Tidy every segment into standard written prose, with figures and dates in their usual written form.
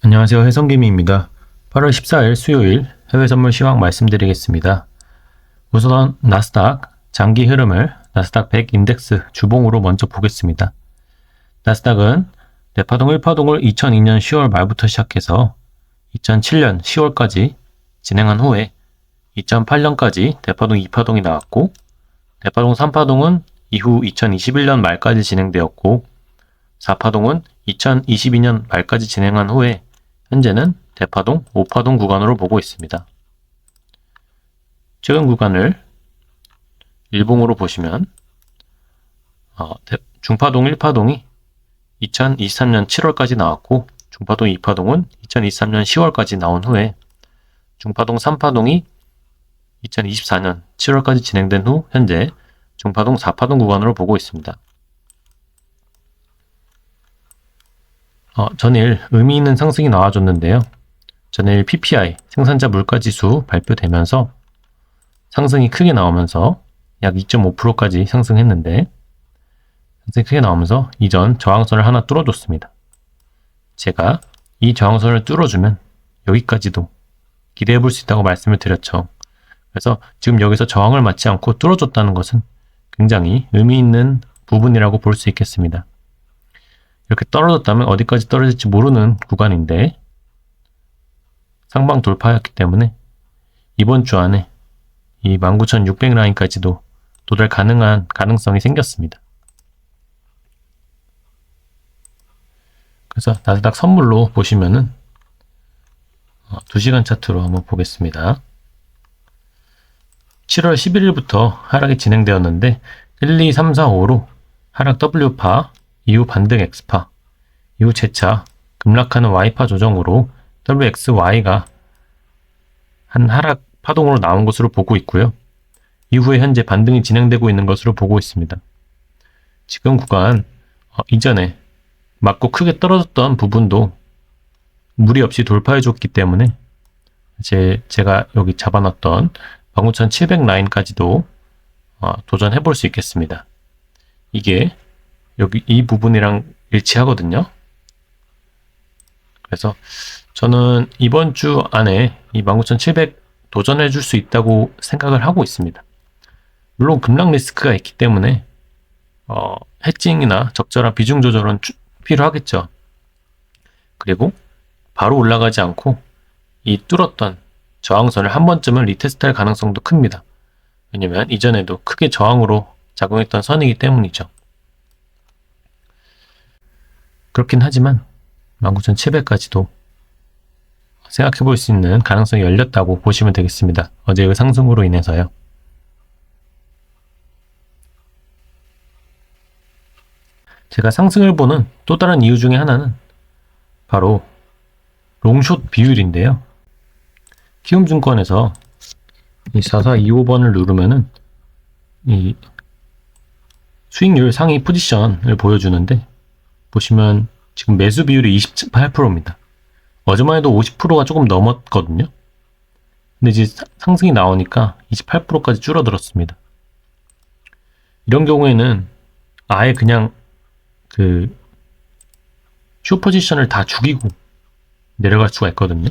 안녕하세요. 해성기미입니다. 8월 14일 수요일 해외 선물 시황 말씀드리겠습니다. 우선 나스닥 장기 흐름을 나스닥 100 인덱스 주봉으로 먼저 보겠습니다. 나스닥은 대파동 1파동을 2002년 10월 말부터 시작해서 2007년 10월까지 진행한 후에 2008년까지 대파동 2파동이 나왔고, 대파동 3파동은 이후 2021년 말까지 진행되었고, 4파동은 2022년 말까지 진행한 후에 현재는 대파동 5파동 구간으로 보고 있습니다. 최근 구간을 일봉으로 보시면 중파동 1파동이 2023년 7월까지 나왔고, 중파동 2파동은 2023년 10월까지 나온 후에 중파동 3파동이 2024년 7월까지 진행된 후 현재 중파동 4파동 구간으로 보고 있습니다. 전일 의미 있는 상승이 나와줬는데요. 전일 PPI 생산자 물가지수 발표되면서 상승이 크게 나오면서 약 2.5%까지 상승했는데, 상승이 크게 나오면서 이전 저항선을 하나 뚫어줬습니다. 제가 이 저항선을 뚫어주면 여기까지도 기대해 볼 수 있다고 말씀을 드렸죠. 그래서 지금 여기서 저항을 맞지 않고 뚫어줬다는 것은 굉장히 의미 있는 부분이라고 볼 수 있겠습니다. 이렇게 떨어졌다면 어디까지 떨어질지 모르는 구간인데 상방 돌파였기 때문에 이번 주 안에 이 19,600 라인까지도 도달 가능한 가능성이 생겼습니다. 그래서 나스닥 선물로 보시면은 2시간 차트로 한번 보겠습니다. 7월 11일부터 하락이 진행되었는데 1, 2, 3, 4, 5로 하락 W파, 이후 반등 X파, 이후 재차 급락하는 Y파 조정으로 WXY가 한 하락 파동으로 나온 것으로 보고 있고요. 이후에 현재 반등이 진행되고 있는 것으로 보고 있습니다. 지금 구간 이전에 맞고 크게 떨어졌던 부분도 무리 없이 돌파해 줬기 때문에 제가 여기 잡아놨던 19,700 라인까지도 도전해 볼 수 있겠습니다. 이게 여기 이 부분이랑 일치하거든요. 그래서 저는 이번 주 안에 이 19,700 도전해 줄 수 있다고 생각을 하고 있습니다. 물론 급락 리스크가 있기 때문에 해칭이나 적절한 비중 조절은 필요하겠죠. 그리고 바로 올라가지 않고 이 뚫었던 저항선을 한 번쯤은 리테스트할 가능성도 큽니다. 왜냐면 이전에도 크게 저항으로 작용했던 선이기 때문이죠. 그렇긴 하지만 19,700까지도 생각해 볼 수 있는 가능성이 열렸다고 보시면 되겠습니다. 어제의 상승으로 인해서요. 제가 상승을 보는 또 다른 이유 중에 하나는 바로 롱숏 비율인데요. 키움증권에서 이 4425번을 누르면은 이 수익률 상위 포지션을 보여주는데, 보시면 지금 매수 비율이 28%입니다. 어제만 해도 50%가 조금 넘었거든요. 근데 이제 상승이 나오니까 28%까지 줄어들었습니다. 이런 경우에는 아예 그냥 숏 포지션을 다 죽이고 내려갈 수가 있거든요.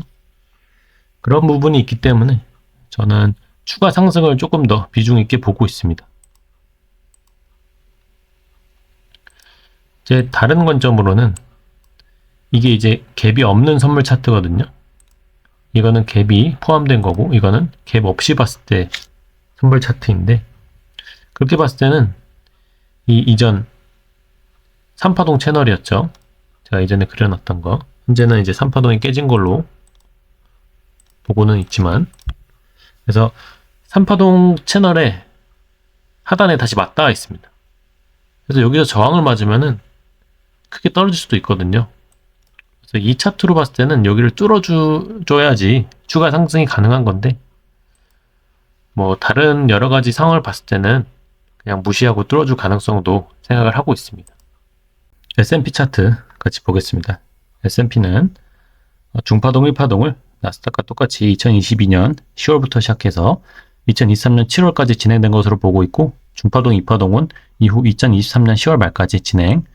그런 부분이 있기 때문에 저는 추가 상승을 조금 더 비중 있게 보고 있습니다. 제 다른 관점으로는 이게 이제 갭이 없는 선물 차트거든요. 이거는 갭이 포함된 거고, 이거는 갭 없이 봤을 때 선물 차트인데, 그렇게 봤을 때는 이 이전 3파동 채널이었죠. 제가 이전에 그려놨던 거. 현재는 이제 3파동이 깨진 걸로 보고는 있지만, 그래서 3파동 채널의 하단에 다시 맞닿아 있습니다. 그래서 여기서 저항을 맞으면은 크게 떨어질 수도 있거든요. 그래서 이 차트로 봤을 때는 여기를 뚫어줘야지 추가 상승이 가능한 건데, 뭐 다른 여러 가지 상황을 봤을 때는 그냥 무시하고 뚫어줄 가능성도 생각을 하고 있습니다. S&P 차트 같이 보겠습니다. S&P는 중파동 1파동을 나스닥과 똑같이 2022년 10월부터 시작해서 2023년 7월까지 진행된 것으로 보고 있고, 중파동 2파동은 이후 2023년 10월 말까지 진행,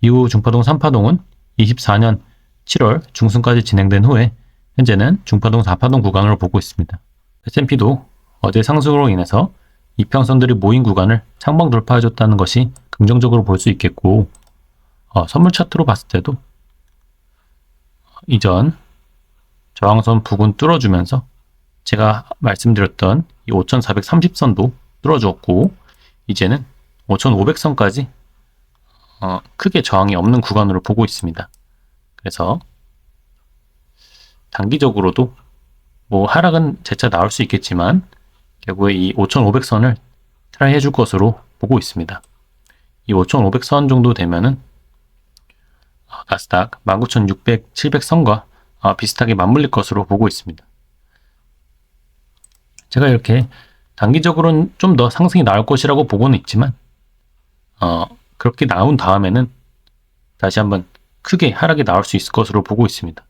이후 중파동 3파동은 24년 7월 중순까지 진행된 후에 현재는 중파동 4파동 구간으로 보고 있습니다. S&P도 어제 상승으로 인해서 이평선들이 모인 구간을 창방 돌파해줬다는 것이 긍정적으로 볼 수 있겠고, 선물 차트로 봤을 때도 이전 저항선 부근 뚫어주면서 제가 말씀드렸던 이 5430선도 뚫어주었고, 이제는 5500선까지 크게 저항이 없는 구간으로 보고 있습니다. 그래서 단기적으로도 뭐 하락은 재차 나올 수 있겠지만 결국에 이 5500선을 트라이 해줄 것으로 보고 있습니다. 이 5500선 정도 되면은 나스닥 19600, 700선과 비슷하게 맞물릴 것으로 보고 있습니다. 제가 이렇게 단기적으로는 좀 더 상승이 나올 것이라고 보고는 있지만 그렇게 나온 다음에는 다시 한번 크게 하락이 나올 수 있을 것으로 보고 있습니다.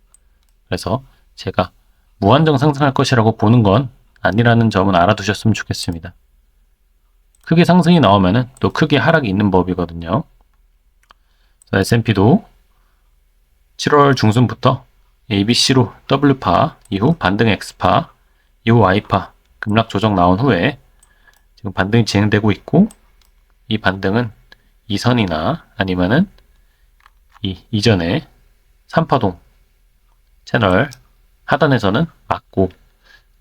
그래서 제가 무한정 상승할 것이라고 보는 건 아니라는 점은 알아두셨으면 좋겠습니다. 크게 상승이 나오면은 또 크게 하락이 있는 법이거든요. S&P도 7월 중순부터 ABC로 W파, 이후 반등 X파, 이후 Y파 급락 조정 나온 후에 지금 반등이 진행되고 있고, 이 반등은 이선이나 아니면은 이전에 3파동 채널 하단에서는 맞고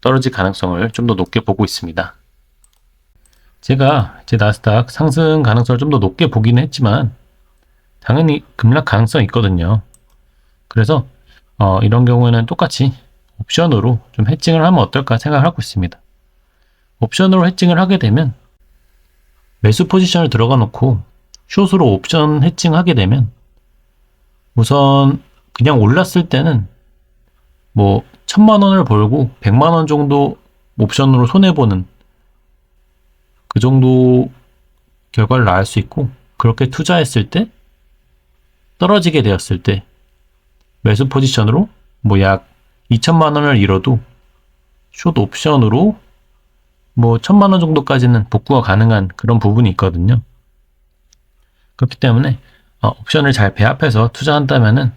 떨어질 가능성을 좀 더 높게 보고 있습니다. 제가 제 나스닥 상승 가능성을 좀 더 높게 보기는 했지만 당연히 급락 가능성이 있거든요. 그래서 이런 경우에는 똑같이 옵션으로 좀 해칭을 하면 어떨까 생각을 하고 있습니다. 옵션으로 해칭을 하게 되면 매수 포지션을 들어가 놓고 숏으로 옵션 해칭하게 되면 우선 그냥 올랐을 때는 뭐 1000만원을 벌고 100만원 정도 옵션으로 손해보는 그 정도 결과를 낳을 수 있고, 그렇게 투자했을 때 떨어지게 되었을 때 매수 포지션으로 뭐 약 2000만원을 잃어도 숏 옵션으로 뭐 1000만원 정도까지는 복구가 가능한 그런 부분이 있거든요. 그렇기 때문에 옵션을 잘 배합해서 투자한다면은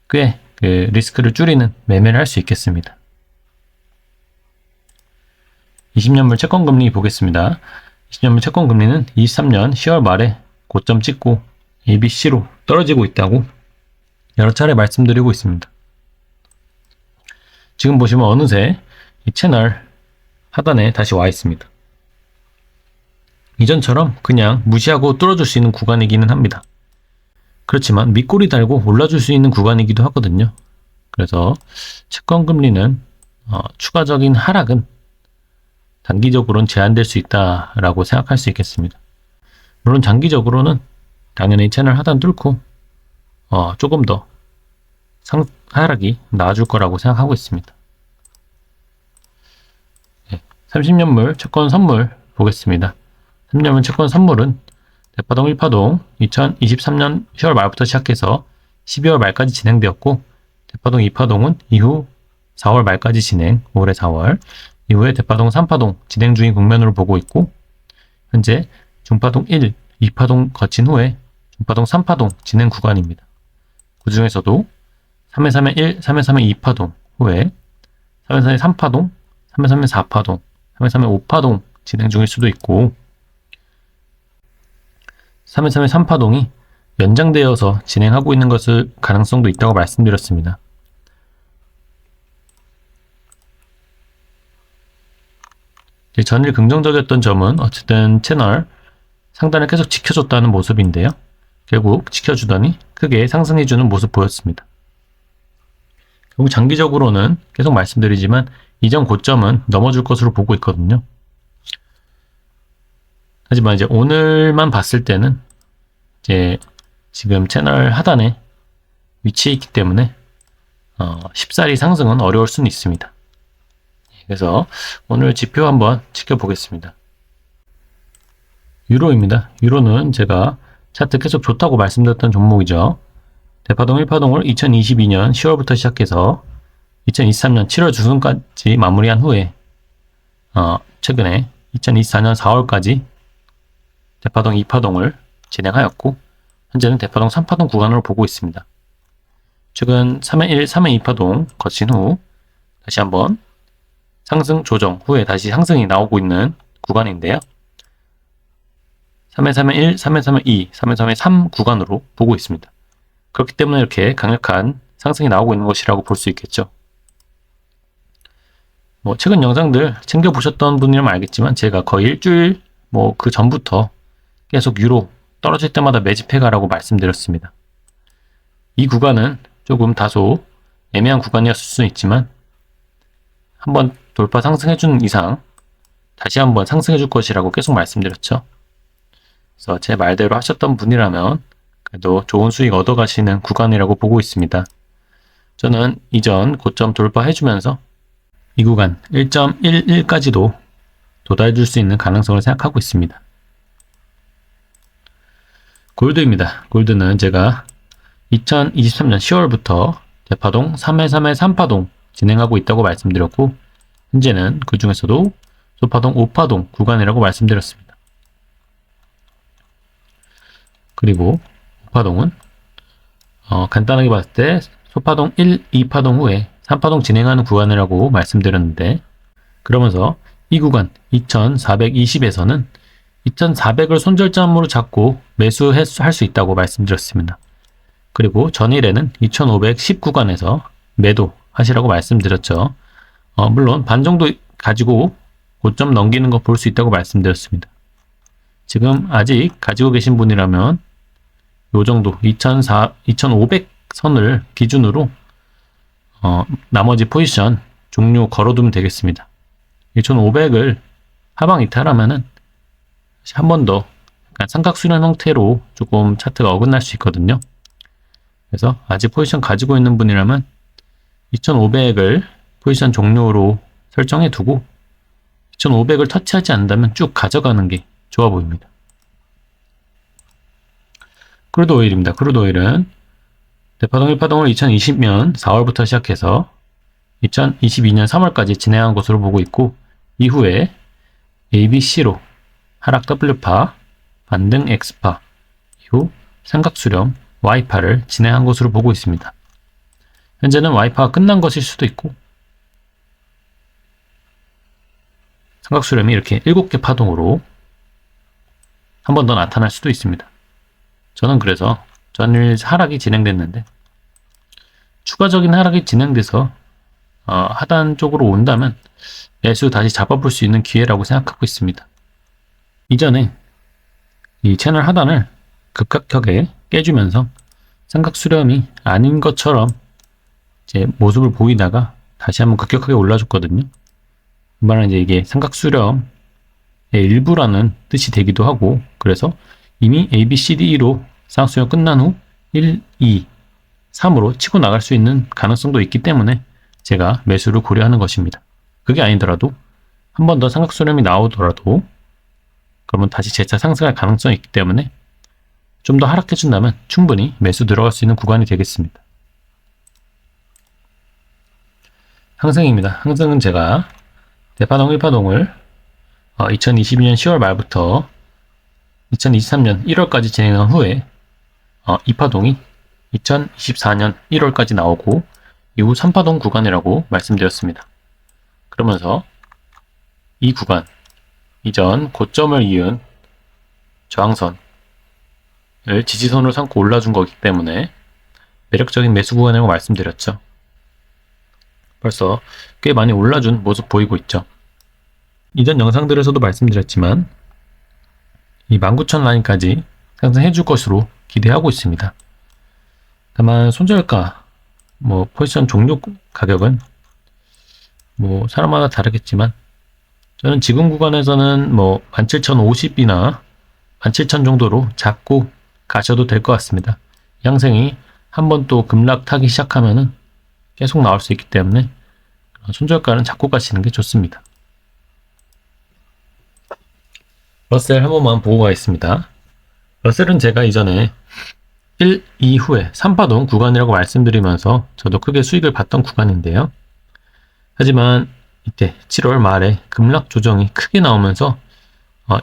꽤 그 리스크를 줄이는 매매를 할 수 있겠습니다. 20년물 채권금리 보겠습니다. 20년물 채권금리는 23년 10월 말에 고점 찍고 ABC로 떨어지고 있다고 여러 차례 말씀드리고 있습니다. 지금 보시면 어느새 이 채널 하단에 다시 와 있습니다. 이전처럼 그냥 무시하고 뚫어줄 수 있는 구간이기는 합니다. 그렇지만 밑꼬리 달고 올라줄 수 있는 구간이기도 하거든요. 그래서 채권금리는 추가적인 하락은 단기적으로는 제한될 수 있다라고 생각할 수 있겠습니다. 물론 장기적으로는 당연히 채널 하단 뚫고 조금 더 하락이 나아질 거라고 생각하고 있습니다. 30년물 채권 선물 보겠습니다. 30년물 채권 선물은 대파동 1파동 2023년 10월 말부터 시작해서 12월 말까지 진행되었고, 대파동 2파동은 이후 4월 말까지 진행, 올해 4월 이후에 대파동 3파동 진행 중인 국면으로 보고 있고, 현재 중파동 1, 2파동 거친 후에 중파동 3파동 진행 구간입니다. 그 중에서도 3회3회 1, 3회3회 2파동 후에 3회3회 3파동, 3회3회 4파동, 3회3회 5파동 진행 중일 수도 있고, 3회3회 3파동이 연장되어서 진행하고 있는 것을 가능성도 있다고 말씀드렸습니다. 전일 긍정적이었던 점은 어쨌든 채널 상단을 계속 지켜줬다는 모습인데요. 결국 지켜주더니 크게 상승해주는 모습 보였습니다. 결국 장기적으로는 계속 말씀드리지만 이전 고점은 넘어줄 것으로 보고 있거든요. 하지만 이제 오늘만 봤을 때는 이제 지금 채널 하단에 위치해 있기 때문에 쉽사리 상승은 어려울 수는 있습니다. 그래서 오늘 지표 한번 지켜보겠습니다. 유로입니다. 유로는 제가 차트 계속 좋다고 말씀드렸던 종목이죠. 대파동 1파동을 2022년 10월부터 시작해서 2023년 7월 중순까지 마무리한 후에 최근에 2024년 4월까지 대파동 2파동을 진행하였고, 현재는 대파동 3파동 구간으로 보고 있습니다. 최근 3회 1, 3회 2파동 거친 후 다시 한번 상승 조정 후에 다시 상승이 나오고 있는 구간인데요. 3회 3회 1, 3회 3회 2, 3회 3회 3 구간으로 보고 있습니다. 그렇기 때문에 이렇게 강력한 상승이 나오고 있는 것이라고 볼 수 있겠죠. 최근 영상들 챙겨보셨던 분이라면 알겠지만 제가 거의 일주일 그 전부터 계속 유로 떨어질 때마다 매집해가라고 말씀드렸습니다. 이 구간은 조금 다소 애매한 구간이었을 수는 있지만 한번 돌파 상승해주는 이상 다시 한번 상승해줄 것이라고 계속 말씀드렸죠. 그래서 제 말대로 하셨던 분이라면 그래도 좋은 수익 얻어가시는 구간이라고 보고 있습니다. 저는 이전 고점 돌파해주면서 이 구간 1.11까지도 도달해줄 수 있는 가능성을 생각하고 있습니다. 골드입니다. 골드는 제가 2023년 10월부터 대파동 3회 3회 3파동 진행하고 있다고 말씀드렸고 현재는 그 중에서도 소파동 5파동 구간이라고 말씀드렸습니다. 그리고 5파동은 간단하게 봤을 때 소파동 1, 2파동 후에 3파동 진행하는 구간이라고 말씀드렸는데 그러면서 이 구간 2420에서는 2400을 손절점으로 잡고 매수할 수 있다고 말씀드렸습니다. 그리고 전일에는 2510 구간에서 매도하시라고 말씀드렸죠. 물론 반 정도 가지고 고점 넘기는 거 볼 수 있다고 말씀드렸습니다. 지금 아직 가지고 계신 분이라면 요 정도 2500 선을 기준으로 나머지 포지션 종료 걸어두면 되겠습니다. 2500을 하방 이탈하면은 한 번 더 약간 삼각수렴 형태로 조금 차트가 어긋날 수 있거든요. 그래서 아직 포지션 가지고 있는 분이라면 2500을 포지션 종료로 설정해 두고 2500을 터치하지 않는다면 쭉 가져가는 게 좋아 보입니다. 크루드 오일입니다. 크루드 오일은 대파동 1파동을 2020년 4월부터 시작해서 2022년 3월까지 진행한 것으로 보고 있고 이후에 ABC로 하락 W파, 반등 X파, 이후 삼각수렴 Y파를 진행한 것으로 보고 있습니다. 현재는 Y파가 끝난 것일 수도 있고 삼각수렴이 이렇게 7개 파동으로 한 번 더 나타날 수도 있습니다. 저는 그래서 전일 하락이 진행됐는데 추가적인 하락이 진행돼서 하단 쪽으로 온다면 매수 다시 잡아볼 수 있는 기회라고 생각하고 있습니다. 이전에 이 채널 하단을 급격하게 깨주면서 삼각수렴이 아닌 것처럼 이제 모습을 보이다가 다시 한번 급격하게 올라줬거든요. 그 말은 이제 이게 삼각수렴의 일부라는 뜻이 되기도 하고 그래서 이미 ABCDE로 삼각수렴 끝난 후 1, 2, 3으로 치고 나갈 수 있는 가능성도 있기 때문에 제가 매수를 고려하는 것입니다. 그게 아니더라도 한 번 더 삼각수렴이 나오더라도 그러면 다시 재차 상승할 가능성이 있기 때문에 좀 더 하락해준다면 충분히 매수 들어갈 수 있는 구간이 되겠습니다. 항생입니다. 항생은 제가 대파동 1파동을 2022년 10월 말부터 2023년 1월까지 진행한 후에 2파동이 2024년 1월까지 나오고 이후 3파동 구간이라고 말씀드렸습니다. 그러면서 이 구간 이전 고점을 이은 저항선을 지지선으로 삼고 올라준 거기 때문에 매력적인 매수 구간이라고 말씀드렸죠. 벌써 꽤 많이 올라준 모습 보이고 있죠. 이전 영상들에서도 말씀드렸지만 이 19,000 라인까지 상승해 줄 것으로 기대하고 있습니다. 다만 손절가 포지션 종료 가격은 사람마다 다르겠지만 저는 지금 구간에서는 17,050이나 17,000 정도로 잡고 가셔도 될 것 같습니다. 양생이 한번 또 급락 타기 시작하면은 계속 나올 수 있기 때문에 손절가는 잡고 가시는 게 좋습니다. 러셀 한 번만 보고 가겠습니다. 러셀은 제가 이전에 1, 2 후에 3파동 구간이라고 말씀드리면서 저도 크게 수익을 봤던 구간인데요. 하지만 이때 7월 말에 급락 조정이 크게 나오면서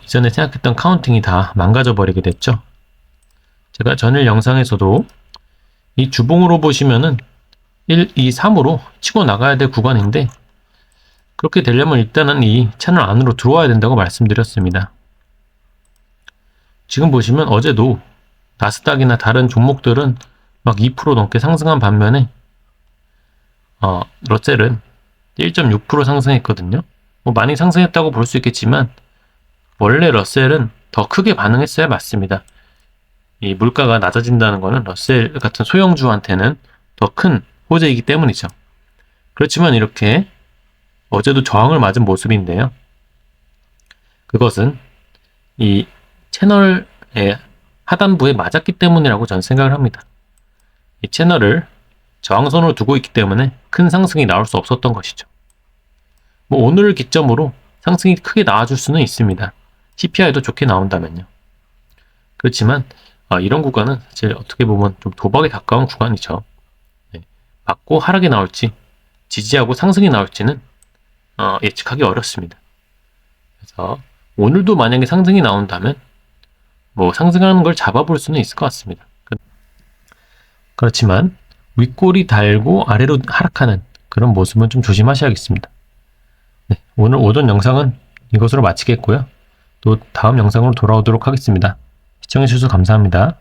이전에 생각했던 카운팅이 다 망가져 버리게 됐죠. 제가 전일 영상에서도 이 주봉으로 보시면은 1, 2, 3으로 치고 나가야 될 구간인데 그렇게 되려면 일단은 이 채널 안으로 들어와야 된다고 말씀드렸습니다. 지금 보시면 어제도 나스닥이나 다른 종목들은 막 2% 넘게 상승한 반면에 러셀은 1.6% 상승했거든요. 뭐 많이 상승했다고 볼 수 있겠지만 원래 러셀은 더 크게 반응했어야 맞습니다. 이 물가가 낮아진다는 것은 러셀 같은 소형주한테는 더 큰 호재이기 때문이죠. 그렇지만 이렇게 어제도 저항을 맞은 모습인데요. 그것은 이 채널의 하단부에 맞았기 때문이라고 저는 생각을 합니다. 이 채널을 저항선으로 두고 있기 때문에 큰 상승이 나올 수 없었던 것이죠. 뭐 오늘을 기점으로 상승이 크게 나와줄 수는 있습니다. CPI도 좋게 나온다면요. 그렇지만 이런 구간은 사실 어떻게 보면 좀 도박에 가까운 구간이죠. 네. 맞고 하락이 나올지 지지하고 상승이 나올지는 예측하기 어렵습니다. 그래서 오늘도 만약에 상승이 나온다면 뭐 상승하는 걸 잡아볼 수는 있을 것 같습니다. 그렇지만 윗골이 달고 아래로 하락하는 그런 모습은 좀 조심하셔야겠습니다. 네, 오늘 오전 영상은 이것으로 마치겠고요. 또 다음 영상으로 돌아오도록 하겠습니다. 시청해주셔서 감사합니다.